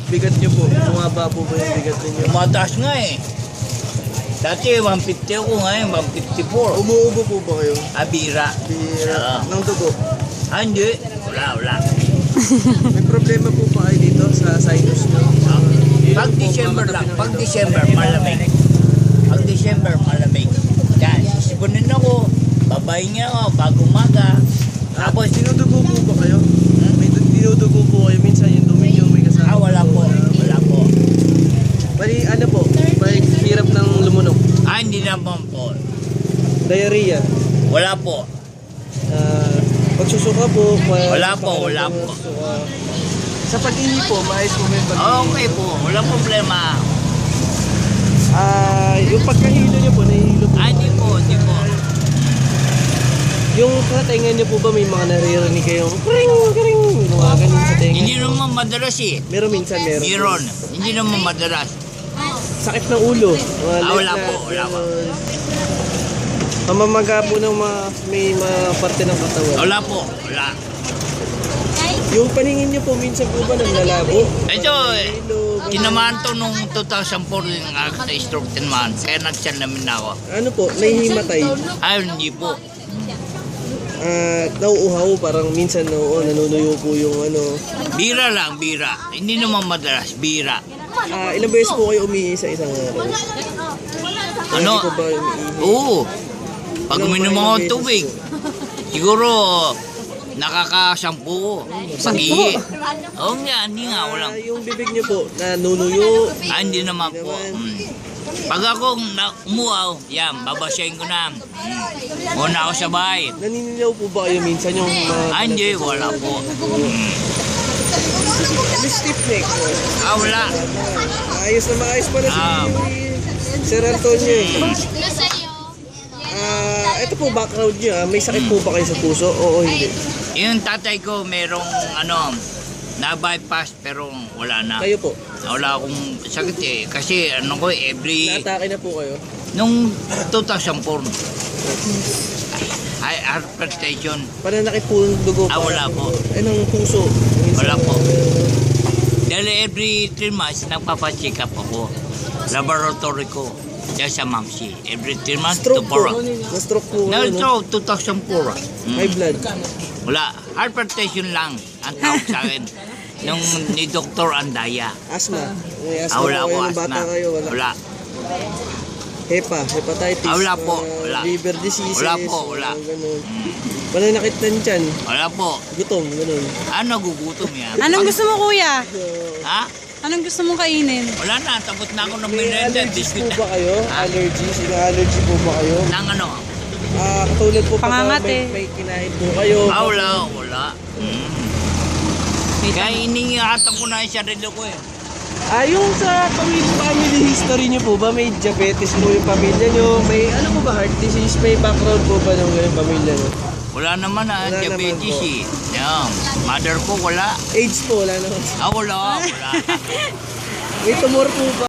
bigat nyo po? Bumaba po ba yung bigat ninyo? Tumataas nga eh. Dati 150 ako, ngayon 154. Umuubo po ba kayo? Abira. Bira. Nang dugo. Hindi. Wala. May problema po ba kayo dito sa sinus nyo? Pag December lang. Pag December, malamig. Pag December, malamig. Yan, sisipunin ako. Babay niya ako bago umaga. Tapos, dinudugo po ba kayo? May dinudugo po kayo. Minsan yung dumi nyo may kasama. wala po. Wala po. Bali, ano po? May hirap ng lumunok. Hindi naman po. Diarrhea. Wala po. Pagsusuka po. Wala po. Sa pag-ihi po, maayos po may pag-ihi. Okay po. Wala problema. Yung pagkahilo nyo po, nahihilo po. Hindi po. Yung sa tenga nyo po ba may mga naririnig kayong kring, mga ganun sa tenga? Hindi naman madalas eh. Meron minsan, meron. Meron. Hindi naman madalas. Sakit ng ulo. Wala po. Mamamaga po ng may mga parte ng katawan. Wala po. Wala. Yung paningin nyo po, minsan po ba naglalabo? Ito, tinamaan to nung 2004 yung stroke tinamaan. Kaya nagsan namin ako. Ano po, nahihimatay. Hindi po. Nauuhaw, parang minsan nanunuyo po yung ano. Bira lang, bira. Hindi naman madalas, bira. Ilang beses po kayo umihi sa isang araw? Ano? Hindi po ba umiihi? Oo. Pag uminom ako ng tubig, siguro nakakasampu ko. Pag-ihi. Oo nga, hindi nga, walang. Yung bibig nyo po, nanunuyo. Hindi naman po. Pag ako umuaw, yan, babasahin ko na. Muna ako sa bahay. Naninilaw po ba kayo minsan yung Hindi, wala po. May stiff neck po? Wala. Maayos na maayos pala si Sir Antonio eh. Ito po background nyo may sakit po ba kayo sa puso? Oo, hindi. Yung tatay ko merong na-bypass pero wala na. Kayo po? Wala akong sakit eh. Kasi every... Natake na po kayo? Nung 2004. Hypertension. Pananakit po ng dugo? Wala po. Ng puso? Wala po. Dahil every 3 months, nagpapacheck up ako. Laboratory ko. Diyan sa Mamsi. Every 3 months to 4. Na-stroke po. Na-stroke 2004. High blood? Wala. Hypertension lang ang tawag sa akin. Nung ni Dr. Andaya. Asthma? May asthma Wala po po kayo, asthma. bata kayo? Wala. Hepatitis? Wala po, wala. Liver diseases? Wala po, wala. Pananakit ng tiyan? Wala po. Gutom, ganun. Nagugutom yan. Anong gusto mo, kuya? Ha? Anong gusto mong kainin? Wala na. Tapos na ako ng May merienda. allergies po Biscuit ba kayo? Allergies? Ina-allergy po ba kayo? Nang ano? Katulad po pag Pangangate. may kinain po kayo. Wala. Kaya iniingatan ko na yung sarili ko eh. Yung sa family history niyo po ba, may diabetes po yung pamilya niyo? May ano po ba, heart disease? May background po ba ng pamilya niyo? Wala naman Wala diabetes naman eh. Yan. Mother ko wala. AIDS po, wala naman. Wala. May tumor po ba?